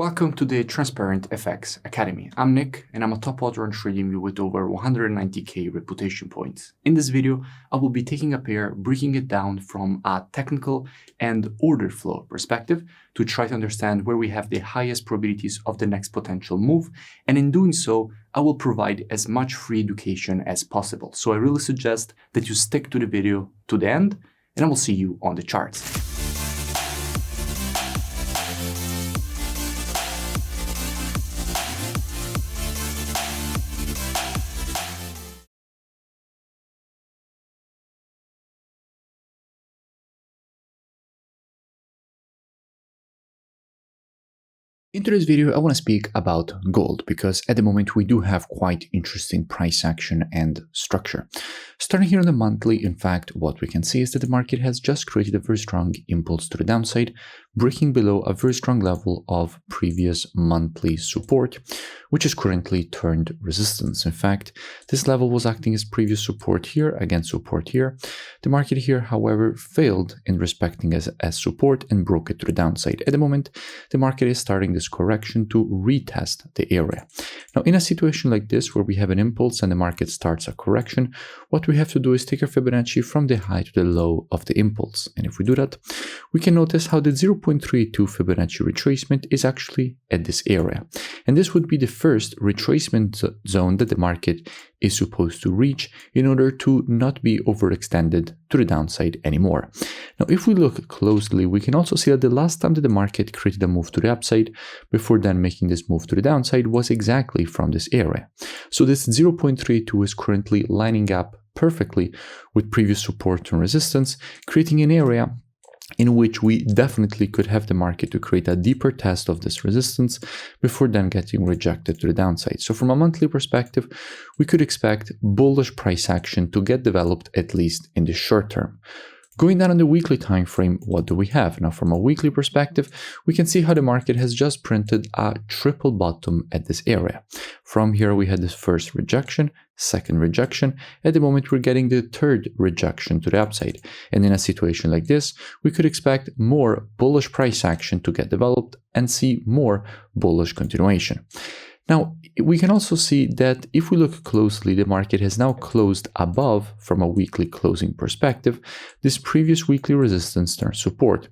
Welcome to the Transparent FX Academy. I'm Nick, and I'm a top author on TradingView with over 190k reputation points. In this video, I will be taking a pair, breaking it down from a technical and order flow perspective to try to understand where we have the highest probabilities of the next potential move. And in doing so, I will provide as much free education as possible. So I really suggest that you stick to the video to the end, and I will see you on the charts. In today's video, I want to speak about gold because at the moment we do have quite interesting price action and structure. Starting here on the monthly, in fact, what we can see is that the market has just created a very strong impulse to the downside, breaking below a very strong level of previous monthly support, which is currently turned resistance. In fact, this level was acting as previous support here, against support here. The market here, however, failed in respecting as support and broke it to the downside. At the moment, the market is starting this correction to retest the area. Now, in a situation like this, where we have an impulse and the market starts a correction, what we have to do is take our Fibonacci from the high to the low of the impulse. And if we do that, we can notice how the 0.32 Fibonacci retracement is actually at this area. And this would be the first retracement zone that the market is supposed to reach in order to not be overextended to the downside anymore. Now, if we look closely, we can also see that the last time that the market created a move to the upside, before then making this move to the downside, was exactly from this area. So this 0.32 is currently lining up perfectly with previous support and resistance, creating an area in which we definitely could have the market to create a deeper test of this resistance before then getting rejected to the downside. So from a monthly perspective, we could expect bullish price action to get developed at least in the short term. Going down on the weekly time frame, what do we have? Now, from a weekly perspective, we can see how the market has just printed a triple bottom at this area. From here, we had this first rejection, second rejection. At the moment, we're getting the third rejection to the upside. And in a situation like this, we could expect more bullish price action to get developed and see more bullish continuation. Now, we can also see that if we look closely, the market has now closed above, from a weekly closing perspective, this previous weekly resistance turn support.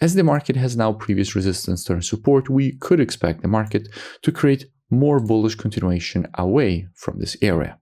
As the market has now previous resistance turn support, we could expect the market to create more bullish continuation away from this area.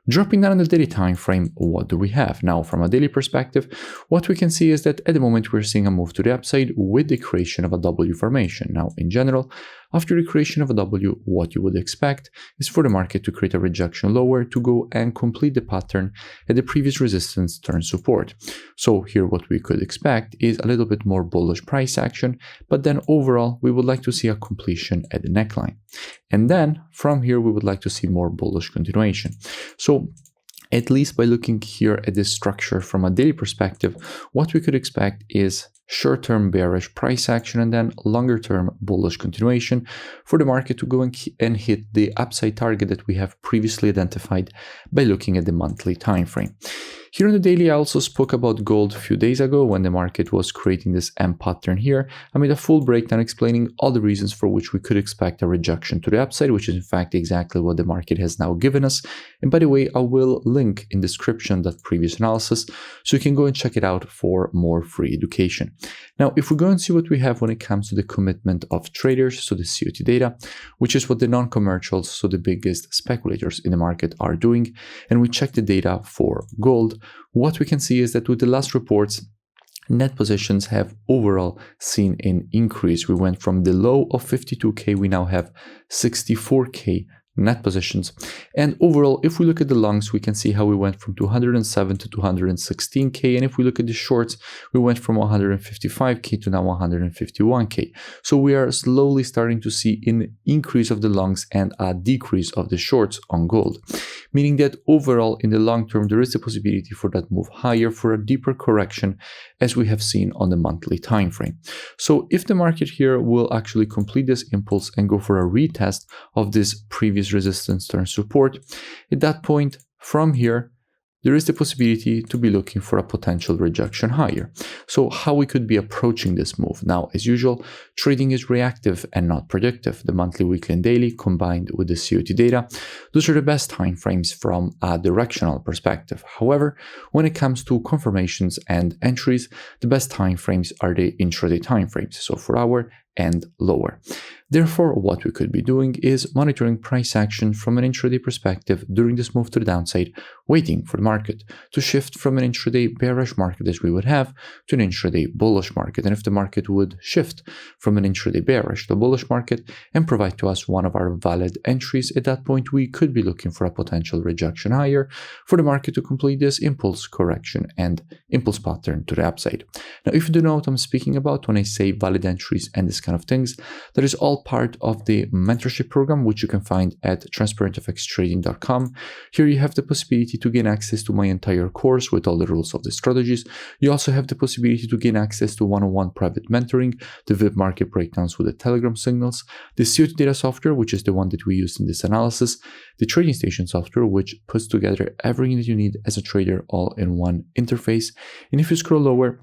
Dropping down on the daily time frame, what do we have? Now, from a daily perspective, what we can see is that at the moment we're seeing a move to the upside with the creation of a W formation. Now, in general, after the creation of a W, what you would expect is for the market to create a rejection lower to go and complete the pattern at the previous resistance turn support. So here what we could expect is a little bit more bullish price action, but then overall we would like to see a completion at the neckline. And then from here we would like to see more bullish continuation. So at least by looking here at this structure from a daily perspective, what we could expect is short-term bearish price action and then longer-term bullish continuation for the market to go and hit the upside target that we have previously identified by looking at the monthly time frame. Here on the daily, I also spoke about gold a few days ago when the market was creating this M pattern here. I made a full breakdown explaining all the reasons for which we could expect a rejection to the upside, which is in fact exactly what the market has now given us. And by the way, I will link in description that previous analysis so you can go and check it out for more free education. Now, if we go and see what we have when it comes to the commitment of traders, so the COT data, which is what the non-commercials, so the biggest speculators in the market are doing, and we check the data for gold, what we can see is that with the last reports, net positions have overall seen an increase. We went from the low of 52k, we now have 64k net positions. And overall, if we look at the longs, we can see how we went from 207 to 216k. And if we look at the shorts, we went from 155k to now 151k. So we are slowly starting to see an increase of the longs and a decrease of the shorts on gold, meaning that overall in the long term, there is a possibility for that move higher for a deeper correction as we have seen on the monthly time frame. So if the market here will actually complete this impulse and go for a retest of this previous resistance turn support, at that point from here, there is the possibility to be looking for a potential rejection higher. So how we could be approaching this move? Now, as usual, trading is reactive and not predictive. The monthly, weekly, and daily combined with the COT data, those are the best time frames from a directional perspective. However, when it comes to confirmations and entries, the best time frames are the intraday time frames, so 4 hour and lower. Therefore, what we could be doing is monitoring price action from an intraday perspective during this move to the downside, waiting for the market to shift from an intraday bearish market as we would have to an intraday bullish market. And if the market would shift from an intraday bearish to bullish market and provide to us one of our valid entries, at that point we could be looking for a potential rejection higher for the market to complete this impulse correction and impulse pattern to the upside. Now, if you do know what I'm speaking about when I say valid entries and this kind of things, that is all part of the mentorship program, which you can find at transparentfxtrading.com. Here you have the possibility to gain access to my entire course with all the rules of the strategies. You also have the possibility to gain access to one-on-one private mentoring, the VIP market breakdowns with the Telegram signals, the COT data software, which is the one that we use in this analysis, the trading station software, which puts together everything that you need as a trader all in one interface. And if you scroll lower,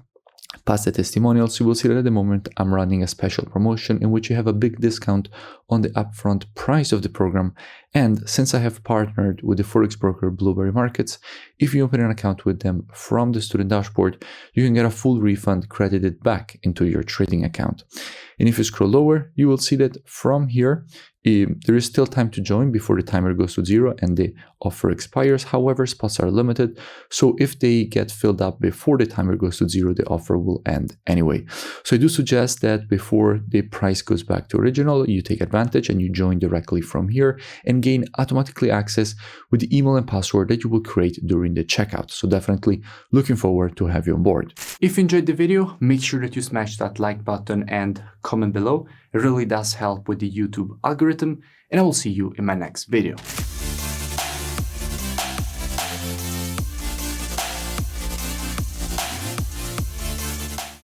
past the testimonials, you will see that at the moment I'm running a special promotion in which you have a big discount on the upfront price of the program. And since I have partnered with the forex broker Blueberry Markets, if you open an account with them from the student dashboard, you can get a full refund credited back into your trading account. And if you scroll lower, you will see that from here, there is still time to join before the timer goes to 0 and the offer expires. However, spots are limited, so if they get filled up before the timer goes to 0, the offer will end anyway. So I do suggest that before the price goes back to original, you take advantage and you join directly from here and gain automatically access with the email and password that you will create during the checkout. So definitely looking forward to have you on board. If you enjoyed the video, make sure that you smash that like button and comment below. It really does help with the YouTube algorithm, and I will see you in my next video.